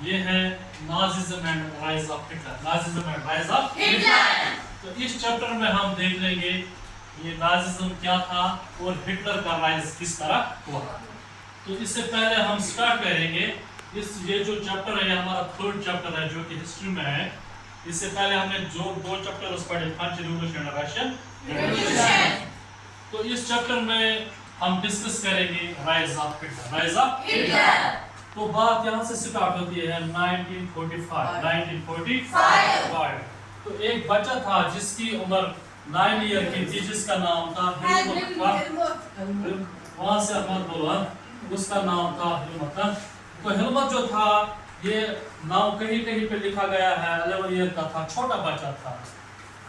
یہ ہے Nazism and rise of Hitler. Nazism and rise of Hitler. تو اس چیپٹر میں ہم دیکھ لیں گے یہ نازism کیا تھا اور ہٹلر کا رائز کس طرح ہوا. تو اس سے پہلے ہم سٹارٹ کریں گے یہ جو چیپٹر ہے یہ ہمارا تھرڈ چیپٹر ہے جو کہ ہسٹری میں ہے. اس سے پہلے ہم نے جو دو چیپٹرز پڑھے فرنچ ریولوشن اور رشین ریولوشن. تو اس چیپٹر میں ہم ڈسکس کریں گے rise of Hitler. Rise of Hitler. تو بات یہاں سے سٹارٹ ہوتی ہے 1945. تو ایک بچہ تھا جس کی عمر 9 ایئر کی تھی جس کا نام تھا ہیلمٹ. وہاں سے مت بولو. اس کا نام تھا ہیلمٹ. تو ہیلمٹ جو تھا یہ نام کہیں کہیں پہ لکھا گیا ہے 11 ایئر کا تھا, چھوٹا بچہ تھا.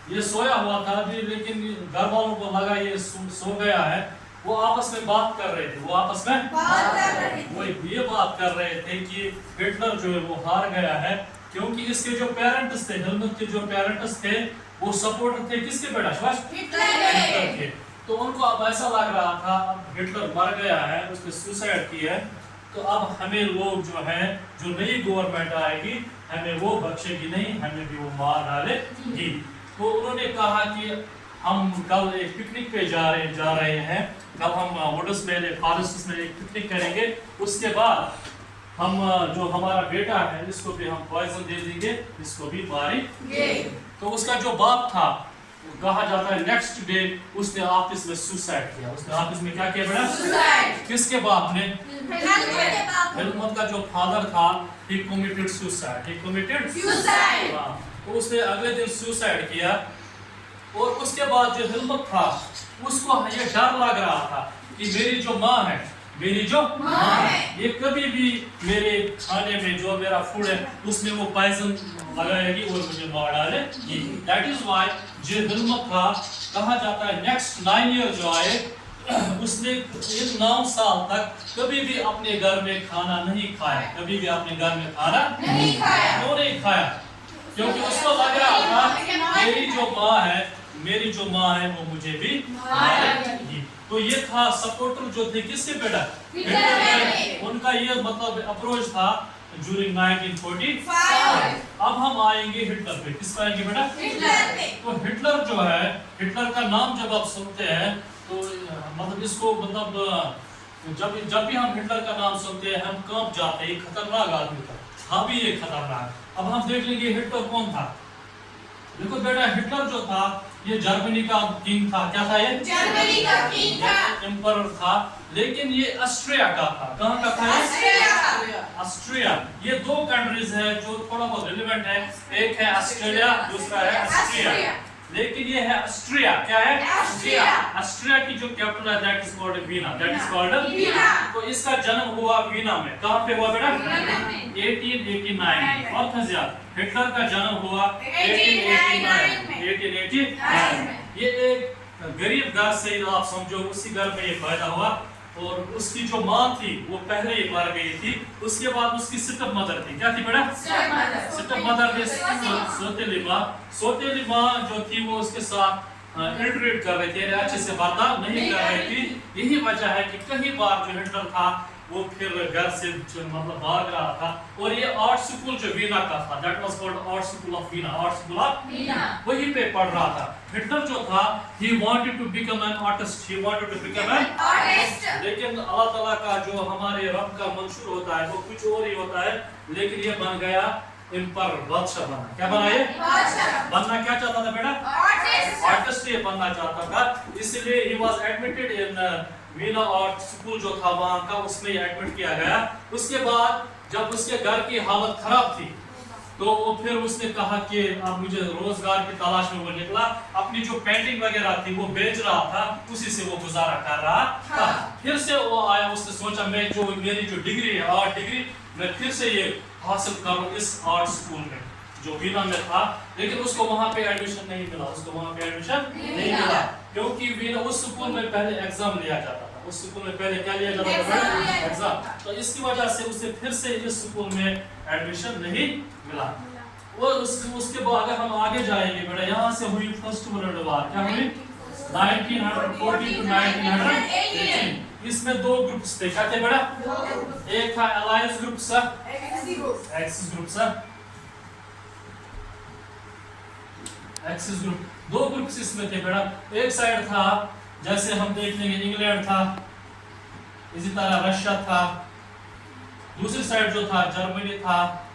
یہ سویا ہوا تھا ابھی لیکن گھر والوں کو لگا یہ سو گیا ہے. وہ آپس میں بات کر رہے تھے. وہ آپس میں وہ یہ بات کر رہے تھے کہ ہٹلر جو ہے وہ ہار گیا ہے کیونکہ اس کے جو پیرنٹس تھے ہیلمٹ کے جو پیرنٹس تھے وہ سپورٹر تھے کس کے بیٹا ہٹلر کے. تو ان کو اب ایسا لگ رہا تھا اب ہٹلر مر گیا ہے, اس نے سوسائڈ کی ہے, تو اب ہمیں لوگ جو ہیں جو نئی گورنمنٹ آئے گی ہمیں وہ بخشے گی نہیں, ہمیں بھی وہ مار ڈالے گی. تو انہوں نے کہا کہ ہم کل ایک پکنک پہ جا رہے ہیں. کل ہم ووڈس میں فارسٹس میں ایک پکنک کریں گے. اس کے بعد ہم جو ہمارا بیٹا ہے اس کو بھی ہم پوائزن دے دیں گے, اس کو بھی ماریں گے. تو اس کا جو باپ تھا کہا جاتا ہے نیکسٹ ڈے اس نے آفس میں سوسائڈ کیا. اس نے آفس میں کیا کیا بیٹا؟ کس کے باپ نے؟ ہیلمٹ کا جو فادر تھا he committed suicide. He committed suicide. تو اس نے اگلے دن سوسائڈ کیا. اور اس کے بعد جو ہیلمٹ تھا اس کو یہ ڈر لگ رہا تھا کہ میری جو ماں ہے یہ کبھی بھی میرے کھانے میں جو میرا فوڈ ہے اس میں وہ پوائزن لگائے گی اور مجھے مار ڈالے گی. دیٹ از وائی جو ہیلمٹ تھا کہا جاتا ہے نیکسٹ 9 ایئر جو آئے اس نے 9 سال تک کبھی بھی اپنے گھر میں کھانا نہیں کھایا. کبھی بھی اپنے گھر میں کھانا نہیں کھایا. کیوں نہیں کھایا؟ کیونکہ اس کو لگ رہا تھا میری جو ماں ہے وہ مجھے بھی مارے گی. تو یہ تھا سپورٹر جو تھے کس کے بیٹا ان کا یہ مطلب اپروچ تھا ڈیورنگ 1945. اب ہم آئیں گے ہٹلر پہ. کس پہ آئیں گے بیٹا؟ ہٹلر پہ. تو ہٹلر جو ہے ہٹلر کا نام جب آپ سنتے ہیں تو مطلب اس کو مطلب جب بھی ہم ہٹلر کا نام سنتے ہیں ہم کانپ جاتے ہیں. خطرناک آدمی تھا. ہاں بھی یہ خطرناک. اب ہم دیکھ لیں گے ہٹلر کون تھا. دیکھو بیٹا ہٹلر جو تھا یہ جرمنی کا کنگ تھا. کیا تھا یہ؟ جرمنی کا کنگ تھا, ایمپرر تھا. لیکن یہ آسٹریا کا تھا. کہاں کا تھا؟ آسٹریا. یہ دو کنٹریز ہیں جو تھوڑا بہت ریلیونٹ ہے. ایک ہے آسٹریلیا, دوسرا ہے آسٹریا. لیکن یہ ہے آسٹریا. کیا ہے؟ آسٹریا. آسٹریا کی جو کیپٹل ہے that is called Vienna. That is called Vienna. تو اس کا جنم ہوا وینا میں. کہاں پہ ہوا بیٹا؟ 1889. اور تھا زیادہ. ہٹلر کا جنم ہوا 1889 میں. یہ ایک غریب گھر سے آپ سمجھو اسی گھر میں یہ پیدا ہوا. اور اس کی جو ماں تھی وہ پہلے ہی مر گئی تھی. اس کے بعد اس کی سٹپ مدر تھی. کیا تھی بیٹا؟ سٹپ مدر تھی. سوتیلی ماں جو تھی وہ اس کے ساتھ انٹریٹ کر رہی تھی, اچھے سے برتاؤ نہیں کر رہی تھی. یہی وجہ ہے کہ کئی بار جو ہٹلر تھا وہ پھر گھر سے مطلب بھاگ رہا تھا. اور یہ آرٹ سکول جو وینا کا تھا that was called art school of Vienna. Art school of وہیں پہ پڑھ رہا تھا. ہٹلر جو تھا he wanted to become an artist. He wanted to become an artist. لیکن اللہ تعالیٰ کا جو ہمارے رب کا منشور ہوتا ہے وہ کچھ اور ہی ہوتا ہے. لیکن یہ بن گیا امپرر, بادشاہ بنا. کیا بنا یہ؟ بننا کیا چاہتا تھا بیٹا؟ آرٹسٹ یہ بننا چاہتا تھا. اس لیے he was admitted in Vienna art school جو تھا وہاں کا, اس میں ایڈمٹ کیا گیا. اس کے بعد جب اس کے گھر کی حالت خراب تھی تو پھر اس نے کہا کہ اب مجھے روزگار کی تلاش میں وہ نکلا. اپنی جو پینٹنگ وغیرہ تھی وہ بیچ رہا تھا, اسی سے وہ گزارا کر رہا تھا. پھر سے وہ آیا, اس نے سوچا میں جو میری جو ڈگری ہے آرٹ ڈگری میں پھر سے یہ حاصل کروں اس آرٹ سکول میں جو وینا میں تھا. لیکن اس کو وہاں پہ ایڈمیشن نہیں ملا. اس کو وہاں پہ ایڈمیشن نہیں ملا کیونکہ وینا اس سکول میں پہلے ایگزام لیا جاتا تھا. اس سکول میں پہلے کیا لیا جاتا تھا؟ ایگزام. تو اس کی وجہ سے اسے پھر سے اس سکول میں ایڈمیشن نہیں ملا. اور اس کے بعد اگر ہم آگے جائیں گے بیٹا یہاں سے ہوئی فرسٹ ورلڈ وار. کیا ہوئی؟ 1940 to 1918. इसमें 2 ग्रुप्स थे, क्या थे बेटा? एक था अलायंस ग्रुप सा, एक्सिस ग्रुप सा, एक्सिस ग्रुप। 2 ग्रुप्स इसमें थे बेटा। एक साइड था जैसे हम देख लेंगे इंग्लैंड था, इसी तरह रशिया था, दूसरी साइड जो था जर्मनी था,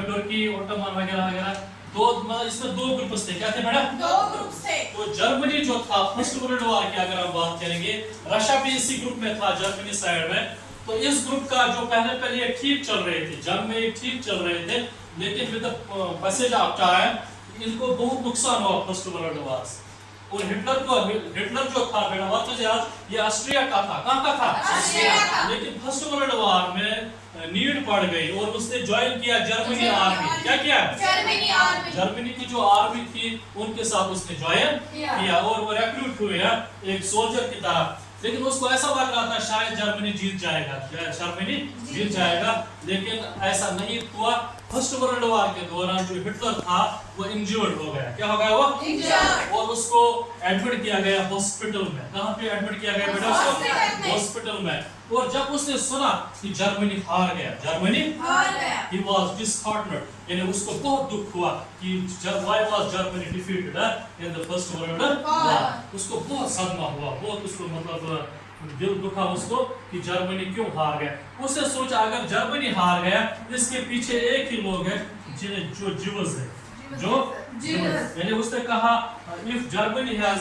तुर्की, ओटोमन वगैरह वगैरह। मतलब इसमें 2 ग्रुप्स थे, क्या थे बेटा? 2 ग्रुप्स थे। तो जर्मनी जो था फर्स्ट वर्ल्ड वॉर की अगर हम बात करेंगे, रशिया भी इसी ग्रुप में था जर्मनी साइड में। तो इस ग्रुप का जो पहले ठीक चल रहे थे, जंग में ठीक चल रहे थे, लेकिन with the passage of time इनको बहुत नुकसान हुआ फर्स्ट वर्ल्ड वॉर से। और हिटलर जो था बेटा वापस याद, ये ऑस्ट्रिया का था। कहाँ का था? ऑस्ट्रिया का। लेकिन फर्स्ट वर्ल्ड वॉर में नीड पड़ गई और उसने ज्वाइन किया जर्मनी आर्मी। क्या किया? Germany army. जर्मनी की जो आर्मी थी उनके साथ उसने ज्वाइन किया और वो रिक्रूट हुए एक सोल्जर की तरह। लेकिन उसको ऐसा लग रहा था शायद जर्मनी जीत जाएगा, लेकिन ऐसा नहीं हुआ। फर्स्ट वर्ल्ड वॉर के दौरान जो हिटलर था वो इंजर्ड हो गया। क्या हो गया वो? इंजर्ड। और उसको एडमिट किया गया हॉस्पिटल में। कहाँ पे एडमिट किया गया बेटा उसको? हॉस्पिटल में। और जब उसने सुना कि जर्मनी हार गया, he was disheartened, यानी उसको बहुत दुख हुआ कि why was Germany defeated in the first world war। उसको बहुत सदमा हुआ, बहुत उसको मतलब दिल दुखा उसको कि जर्मनी क्यों हार गया। उसने सोचा अगर जर्मनी हार गया, इसके पीछे एक ही लोग हैं जो ज्यूज है, यानी उसने कहा if Germany has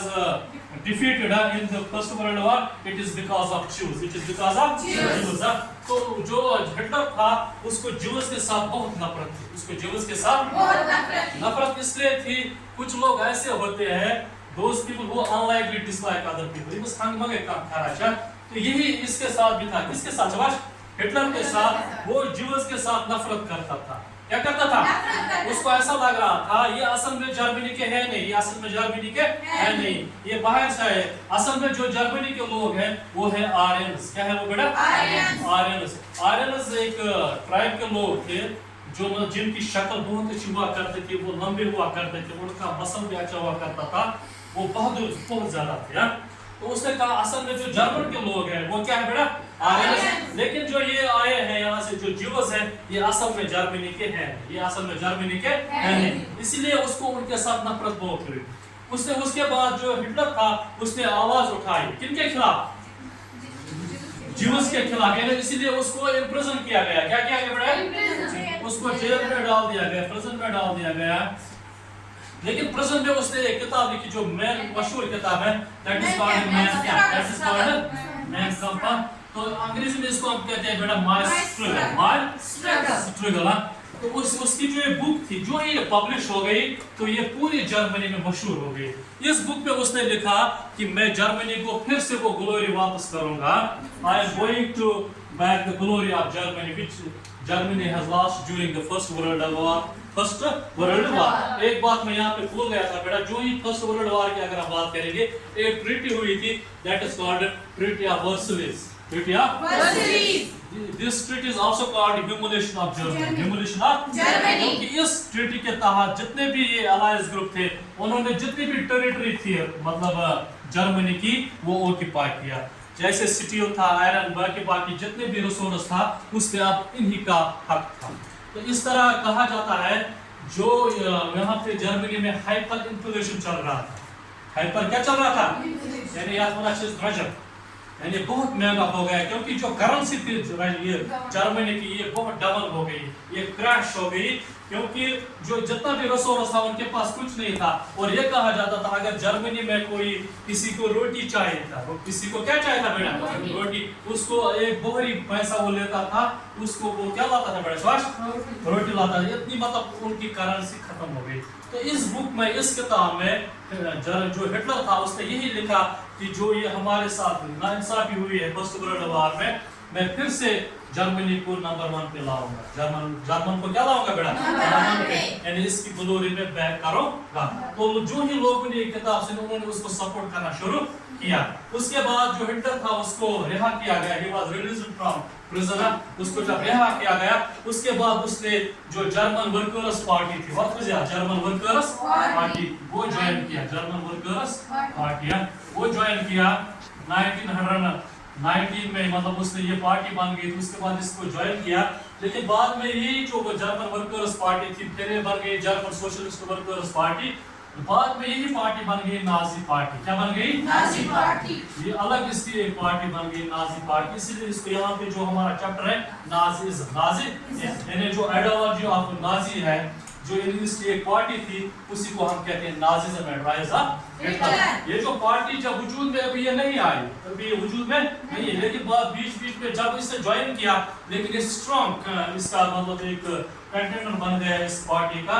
defeated in the first world war, it is because of Jews। तो जो हिटलर था उसको ज्यूज के साथ बहुत नफरत थी, उसको ज्यूज के साथ नफरत इसलिए थी। कुछ लोग ऐसे होते हैं, those people who unlikely dislike other people, ये बस हंगमंगे काम खराचा। तो यही इसके साथ भी था। किसके साथ? हिटलर के साथ। वो ज्यूज के साथ नफरत करता था। क्या करता था? उसको ऐसा लग रहा था ये असल में जर्मनी के है नहीं, ये असल में जर्मनी के है नहीं, ये बाहर से है। असल में जो जर्मनी के लोग हैं वो है आर्यंस। क्या है वो बेटा? आर्यंस एक ट्राइब के लोग थे जो जिनकी शक्ल बहुत अच्छी हुआ करती थी, वो लंबे हुआ करते थे, उनका मसल भी अच्छा हुआ करता था, वो बहादुर बहुत ज्यादा थे। तो उसने कहा असल में जो जर्मन के लोग हैं वो क्या है बेटा? आर्यंस। लेकिन जो ये आए हैं यहाँ से जो ज्यूज हैं, ये असल में जर्मनी के हैं, ये असल में जर्मनी के हैं नहीं। इसलिए उसको उनके साथ नफरत बहुत हुई। उसने उसके बाद जो हिटलर था उसने आवाज उठाई किनके खिलाफ? ज्यूज के खिलाफ। इसीलिए उसको इम्प्रिजन किया गया। क्या किया गया बेटा? उसको जेल में डाल दिया गया, प्रिजन में डाल दिया गया। लेकिन प्रिजन में उसने एक किताब लिखी जो मशहूर किताब है, दैट इज कॉल्ड मैन कंपन। तो अंग्रेजी में इसको हम कहते हैं बेटा माय स्ट्रगल। तो उसकी जो ये बुक थी, जो ये पब्लिश हो गई, तो ये पूरी जर्मनी में मशहूर हो गई। इस बुक में उसने लिखा कि मैं जर्मनी को फिर से वो ग्लोरी वापस करूंगा। I am going to back the glory of Germany which Germany has lost during the first world war. एक बात मैं यहाँ पे भूल गया था बेटा, जो ही फर्स्ट वर्ल्ड वॉर की अगर हम बात करेंगे, एक ट्रीटी हुई थी, that is called treaty of Versailles. This treaty is also called humiliation of Germany। क्योंकि इस ट्रीटी के तहत जितने भी ये अलायंस ग्रुप थे, उन्होंने जितनी भी टेरिटरी थी मतलब जर्मनी की, वो ऑक्यूपाई किया। जैसे स्टील था, आयरन, बाकी जितने भी रिसोर्स था, उस पे अब इन्हीं का हक था। तो इस तरह कहा जाता है जो यहाँ पे जर्मनी में हाइपर इन्फ्लेशन चल रहा था। हाइपर क्या चल रहा था? यानी यानी बहुत महंगा हो गया, क्योंकि जो करेंसी थी ये जर्मनी की, ये बहुत डबल हो गई, ये क्रैश हो गई। क्योंकि जो जितना भी रिसोर्स था उनके पास कुछ नहीं था। और ये कहा जाता था अगर जर्मनी में कोई किसी को रोटी चाहिए था, वो किसी को क्या चाहिए था बेटा? रोटी। उसको एक बोहरी पैसा वो लेता था, उसको वो क्या लाता था बेटा? रोटी लाता था। इतनी मतलब उनकी करेंसी खत्म हो गई। तो इस बुक में, इस किताब में जो हिटलर था उसने यही लिखा कि जो ये हमारे साथ नाइंसाफी हुई है फर्स्ट वर्ल्ड वॉर में, मैं फिर से जर्मनी को नंबर 1 पे लाऊंगा। जर्मन को क्या लाऊंगा बेटा? नंबर 1 पे, यानी इसकी ग्लोरी में बैक करूंगा। तो जो ही लोगों ने किताब से उन्होंने उसको सपोर्ट करना शुरू किया। उसके बाद जो हिटलर था उसको रिहा किया गया, he was released from prison। उसको जब रिहा किया गया, उसके बाद उसने जो जर्मन वर्कर्स पार्टी थी, जर्मन वर्कर्स पार्टी, वो ज्वाइन किया। जर्मन वर्कर्स पार्टी वो ज्वाइन किया। 1919 में मतलब उसने ये पार्टी बन गई थी, उसके बाद इसको ज्वाइन किया। लेकिन बाद में यही जो जर्मन वर्कर्स पार्टी थी, फिर ये बन गई जर्मन सोशलिस्ट वर्कर्स पार्टी, बाद में यही पार्टी बन गई नाजी पार्टी। क्या बन गई? Nazi party. ये अलग इसकी एक पार्टी बन गई नाजी पार्टी। इसलिए इसको यहाँ पे जो हमारा चैप्टर है नाजीज़म, नाजी यानी जो आइडियोलॉजी ऑफ नाजी है, जो इसकी एक पार्टी थी, उसी को हम कहते हैं नाजीज़म एंड राइज ऑफ हिटलर। ये जो पार्टी जब वजूद में अभी ये नहीं आई, अभी ये वजूद में नहीं है, लेकिन बाद बीच में जब इसने ज्वाइन किया, लेकिन ये स्ट्रॉन्ग इसका मतलब एक कंटेंडर बन गया इस पार्टी का।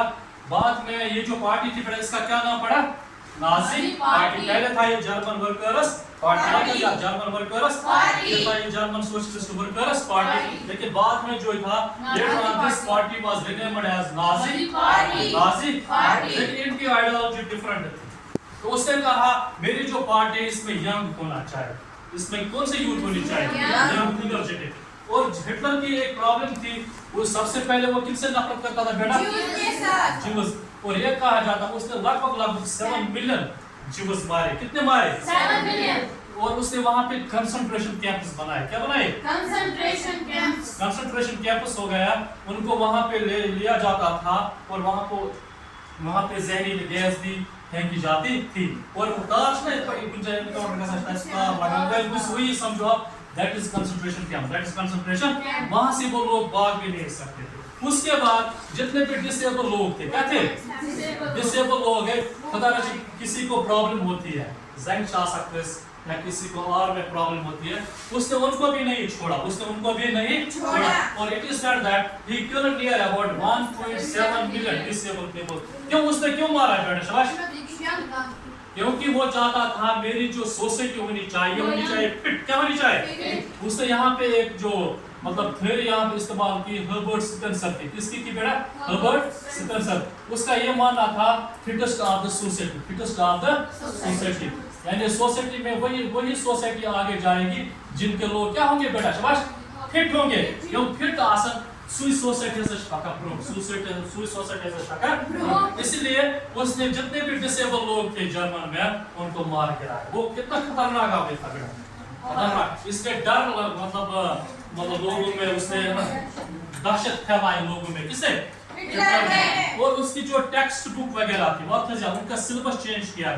बाद में ये जो पार्टी थी, इसका क्या नाम पड़ा? Nazi party. पहले था ये German workers party, German workers party, फिर था ये जर्मन सोशलिस्ट वर्कर्स पार्टी, लेकिन बाद में जो था later on this party was renamed as Nazi party. लेकिन इनकी आइडियोलॉजी डिफरेंट थी। तो उसने कहा मेरी जो पार्टी है इसमें यंग होना चाहिए, इसमें कौन सी यूथ होनी चाहिए? Young energetic. और हिटलर की एक प्रॉब्लम थी, वो सबसे पहले वो किससे नफरत करता था बेटा? ज्यूज। और ये कहा जाता है उसने लगभग 7 मिलियन ज्यूज मारे। कितने मारे? 7 मिलियन। और उसने वहां पे कंसंट्रेशन कैंप्स बनाए। क्या बनाए? कंसंट्रेशन कैंप्स हो गया, उनको वहां पे लिया जाता था और वहां पे जहरीली गैस भी फेंकी जाती थी। और मुताश ने वही समझो आप, that is concentration camp, that is concentration. वहां से वो लोग भाग भी नहीं सकते थे। उसके बाद जितने भी डिसेबल लोग थे, क्या थे? डिसेबल लोग है, खुदा न किसी को प्रॉब्लम होती है, या किसी को और में प्रॉब्लम होती है, उसने उनको भी नहीं छोड़ा, और it is said that he killed near about 1.7 million disable people. क्यों उसने क्यों मारा है? शाबाश। क्योंकि वो चाहता था मेरी जो सोसाइटी होनी चाहिए फिट। क्या होनी चाहिए? उसने यहाँ पे एक जो मतलब थ्योरी यहाँ पे इस्तेमाल की हर्बर्ट स्पेंसर की। किसकी की बेटा? Herbert Spencer. उसका ये मानना था फिटेस्ट ऑफ द सोसाइटी, यानी सोसाइटी में वही सोसाइटी आगे जाएगी जिनके लोग क्या होंगे बेटा? शाबाश, फिट होंगे। क्यों फिट आसन सुई सोसाइटी से शका प्रूफ, सुई सोसाइटी से शका। इसलिए उसने जितने भी डिसेबल लोग थे जर्मन में उनको मार गिराया। वो कितना खतरनाक आदमी था बेटा, खतरनाक। इसके डर मतलब लोगों में उसने दहशत फैलाई लोगों में। किसे? और उसकी जो टेक्स्ट बुक वगैरह थी बहुत ज्यादा, उनका सिलेबस चेंज किया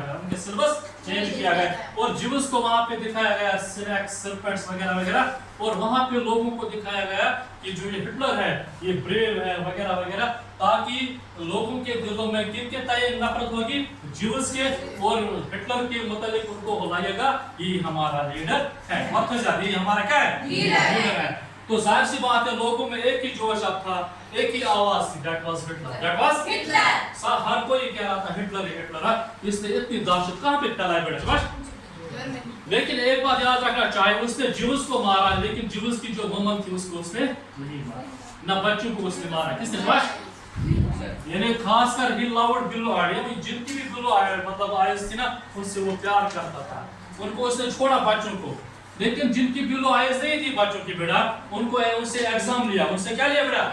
गया, और ज्यूज को वहां पे दिखाया गया स्नेक्स, सर्पेंट्स वगैरह, और वहां पे लोगों को दिखाया गया कि जो ये हिटलर है ये ब्रेव है वगैरह, ताकि लोगों के दिलों में किनके तय नफरत होगी? ज्यूज के, और हिटलर के मुतालिक उनको बुलाएगा ये हमारा लीडर है, बहुत ज्यादा ये हमारा क्या है? लीडर है। तो जाहिर सी बात है लोगों में एक ही जोश था, एक ही आवाज थी, दैट वाज हिटलर। हर कोई कह रहा था हिटलर है। इसने इतनी दहशत कहां पे फैलाई बेटा? लेकिन एक बात याद रखना चाहिए, उसने ज्यूज को मारा, लेकिन ज्यूज की जो वुमन थी उसको उसने नहीं मारा, ना बच्चों को उसने मारा। किसने? यानी खासकर ही लव्ड बिलो आयड, जिनकी भी बिलो आयड मतलब आयस थी ना, उनसे वो प्यार करता था, उनको उसने छोड़ा बच्चों को। लेकिन जिनकी बिलो आयस नहीं थी बच्चों की बेटा, उनको उनसे एग्जाम लिया। उनसे क्या लिया बेटा?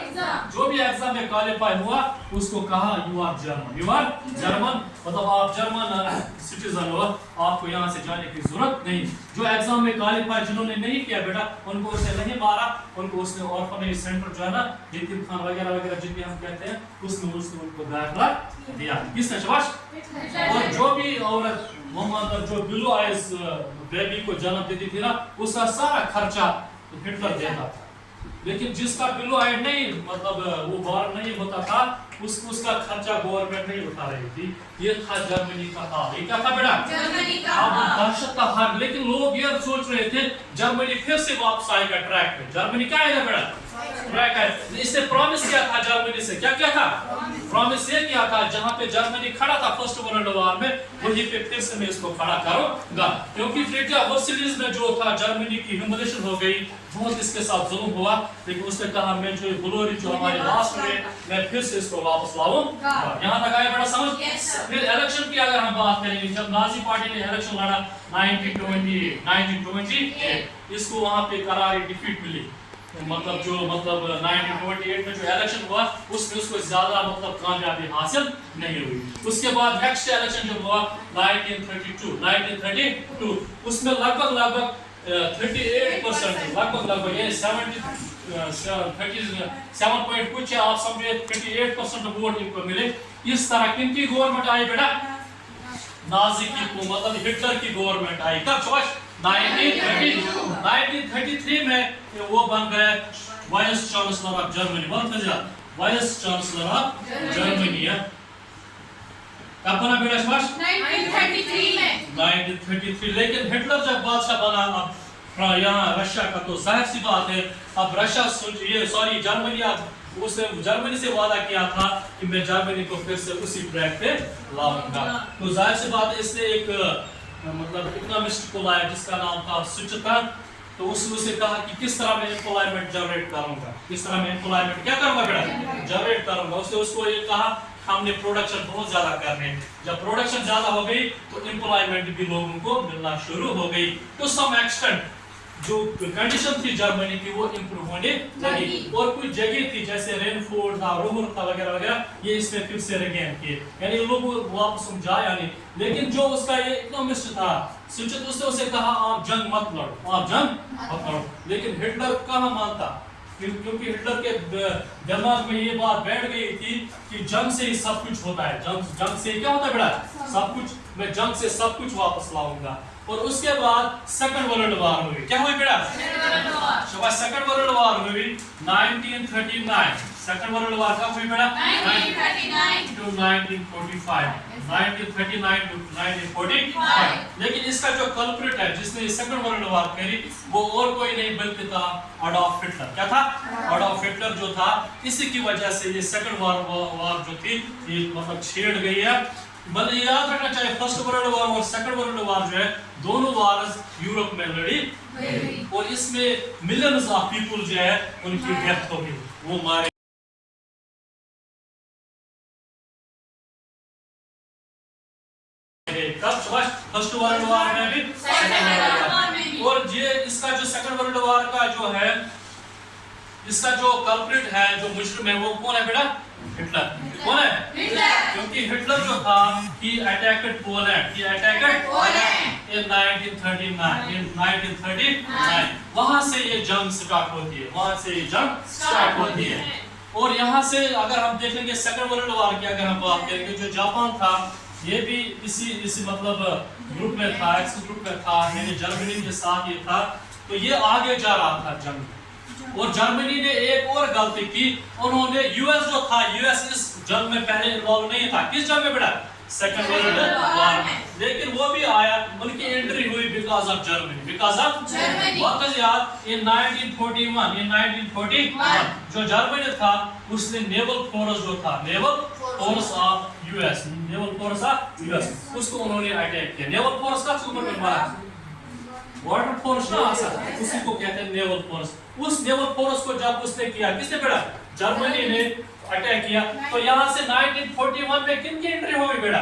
जो भी एग्जाम में क्वालिफाई हुआ उसको कहा यू आर जर्मन, मतलब आप जर्मन सिटीजन हो, आपको यहाँ से जाने की जरूरत नहीं। जो एग्जाम में क्वालिफाई जिन्होंने नहीं किया बेटा, उनको उसने नहीं मारा, उनको उसने ऑर्फनेज सेंटर जो है ना, यतीम खान वगैरह जिनकी हम कहते हैं, उसने उनको दाखिला दिया। किसने? शाबाश। और जो भी औरत मोहम्मद जो बिलो आयस बेबी को जन्म देती थी ना, उसका सारा खर्चा हिटलर देता था। लेकिन जिसका बिलो आयड नहीं मतलब वो बार नहीं होता था, उसका खर्चा गवर्नमेंट नहीं उठा रही थी। ये था जर्मनी का हाल। ये क्या था बेटा? जर्मनी का हाल, दहशत का हाल। लेकिन लोग ये सोच रहे थे जर्मनी फिर से वापस आएगा ट्रैक पे। जर्मनी क्या आएगा बेटा? ट्रैक है। इसने प्रॉमिस किया था जर्मनी से, क्या था? प्रॉमिस ये किया था जहां पे जर्मनी खड़ा था फर्स्ट वर्ल्ड वॉर में, वहीं पे फिर से मैं इसको खड़ा करूंगा। क्योंकि फ्रीडम वर्सेलिस में जो था जर्मनी की ह्यूमिलिएशन हो गई, बहुत इसके साथ जुल्म हुआ, लेकिन उसने कहा मैं जो ग्लोरी जो हमारी लास्ट में मैं फिर से इसको वापस लाऊंगा। यहाँ तक आया बड़ा समझ। फिर इलेक्शन की अगर हम बात करेंगे, जब नाजी पार्टी ने इलेक्शन लड़ा 1920 इसको वहां पे करारी डिफीट मिली। मतलब जो मतलब 1928 में जो इलेक्शन हुआ उसमें उसको ज्यादा मतलब कामयाबी हासिल नहीं हुई। उसके बाद नेक्स्ट इलेक्शन जो हुआ 1932 उसमें लगभग 38% लगभग ये 37 कुछ है, आप समझे 38% वोट इनको मिले। इस तरह किनकी गवर्नमेंट आई बेटा? नाजी की, मतलब हिटलर की गवर्नमेंट आई। कब? 1933 में वो बन गए vice chancellor of Germany. Vice chancellor of Germany कब बना बेटा? 1933 में। 1933। लेकिन हिटलर जब बादशाह बना अब यहाँ रशिया का, तो जाहिर सी बात है अब रशिया जर्मनी, अब उसने जर्मनी से वादा किया था कि मैं जर्मनी को फिर से उसी ट्रैक पे लाऊंगा। तो जाहिर सी बात है इसने एक मतलब इकोनॉमिस्ट को लाया जिसका नाम था सुचेतन। तो उसने कहा कि किस तरह मैं एम्प्लॉयमेंट जनरेट करूंगा, किस तरह मैं एम्प्लॉयमेंट क्या करूंगा बेटा? जनरेट करूंगा। उसने उसको ये कहा हमने प्रोडक्शन बहुत ज्यादा करने। जब प्रोडक्शन ज्यादा हो गई तो एम्प्लॉयमेंट भी लोगों को मिलना शुरू हो गई। तो सम एक्सटेंट जो कंडीशन थी जर्मनी की वो इम्प्रूव होने लगी। और कुछ जगह थी जैसे रेनफोर्ड था, रुहर था वगैरह वगैरह, ये इसमें फिर से रिगेन किए, यानी लोग वापस समझाए यानी। लेकिन जो उसका ये इकोनॉमिस्ट था सुचेत, उसने उसे कहा आप जंग मत लड़ो, आप जंग मत लड़ो। लेकिन हिटलर कहाँ मानता, क्योंकि हिटलर के दिमाग में ये बात बैठ गई थी कि जंग से ही सब कुछ होता है। जंग से क्या होता है बेटा? सब कुछ। मैं जंग से सब कुछ वापस लाऊंगा। और उसके बाद सेकंड वर्ल्ड वॉर हुई। क्या हुई बेटा? सेकंड वर्ल्ड वॉर हुई 1939। सेकंड वर्ल्ड वॉर कब हुई बेटा? 1939 to 1945। लेकिन इसका जो कल्प्रिट है जिसने सेकंड वर्ल्ड वॉर करी वो और कोई नहीं बल्कि था एडॉल्फ हिटलर। क्या था? एडॉल्फ हिटलर जो था। इसी की वजह से ये सेकंड वॉर जो थी ये मतलब छेड़ गई है। बल्कि याद रखना चाहिए फर्स्ट वर्ल्ड वॉर और सेकंड वर्ल्ड वॉर जो है दोनों वार्स यूरोप में लड़ी और इसमें मिलियंस ऑफ पीपल जो है उनकी डेथ हो गई, वो मारे। कब? फर्स्ट वर्ल्ड वॉर में भी, और ये इसका जो सेकंड वर्ल्ड वॉर का जो है इसका जो कल्प्रिट है, जो मुजरिम है, वो कौन है बेटा? हिटलर। कौन है? क्योंकि हिटलर जो था he attacked Poland in 1939। वहां से ये जंग स्टार्ट होती है। और यहाँ से अगर हम देखेंगे सेकंड वर्ल्ड वॉर की अगर हम बात करेंगे, जो जापान था ये भी इसी मतलब ग्रुप में था, एक्सिस ग्रुप में था, यानी जर्मनी के साथ ये था। तो ये आगे जा रहा था जंग। और जर्मनी ने एक और गलती की, उन्होंने यूएस जो था, यूएस इस जंग में पहले इन्वॉल्व नहीं था। किस जंग में बेटा? सेकंड वर्ल्ड वॉर में। लेकिन वो भी आया, उनकी एंट्री हुई बिकॉज ऑफ जर्मनी। वापस याद in 1941 जो जर्मनी था उसने नेवल फोर्स जो था, नेवल फोर्स ऑफ यूएस उसको उन्होंने अटैक किया। नेवल फोर्स का वाटर फोर्स ना उसी को कहते हैं नेवल फोर्स। उस नेवल फोर्स को जब उसने किया, किसने बेटा? जर्मनी ने अटैक किया। तो यहाँ से 1941 में किन की एंट्री हुई बेटा?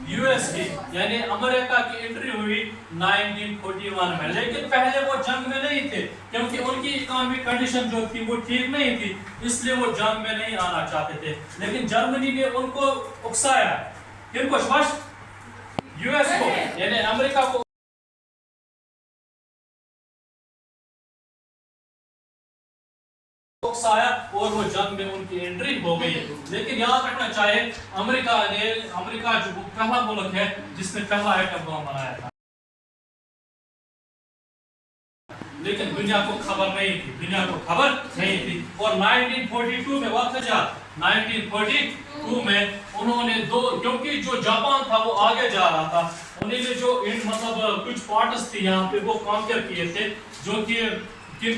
यूएस की, यानी अमेरिका की एंट्री हुई 1941 में। लेकिन पहले वो जंग में नहीं थे क्योंकि उनकी इकोनॉमिक कंडीशन जो थी वो ठीक नहीं थी, इसलिए वो जंग में नहीं आना चाहते थे। लेकिन जर्मनी ने उनको उकसाया, किनको? यूएस को, यानी अमेरिका को आया और वो जंग में उनकी एंट्री हो गई। लेकिन याद रखना चाहिए अमेरिका जो पहला मुल्क है जिसने पहला एटम बम बनाया था, लेकिन दुनिया को खबर नहीं थी। और 1942 में 1942 में उन्होंने क्योंकि जो जापान था वो आगे जा रहा था, उन्होंने जो मतलब कुछ पार्ट्स थी यहाँ पे वो कॉन्कर किए थे, जो कि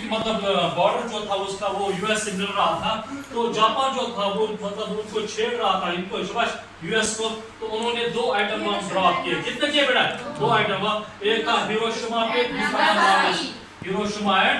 मतलब बॉर्डर जो था उसका वो यूएस से मिल रहा था। तो जापान जो था वो मतलब उनको छेड़ रहा था, इनको यूएस को। तो उन्होंने 2 आइटम बम ड्रॉप किए। कितने किए बेटा? 2 आइटम बम। एक था हिरोशिमा पे, दूसरा था हिरोशिमा एंड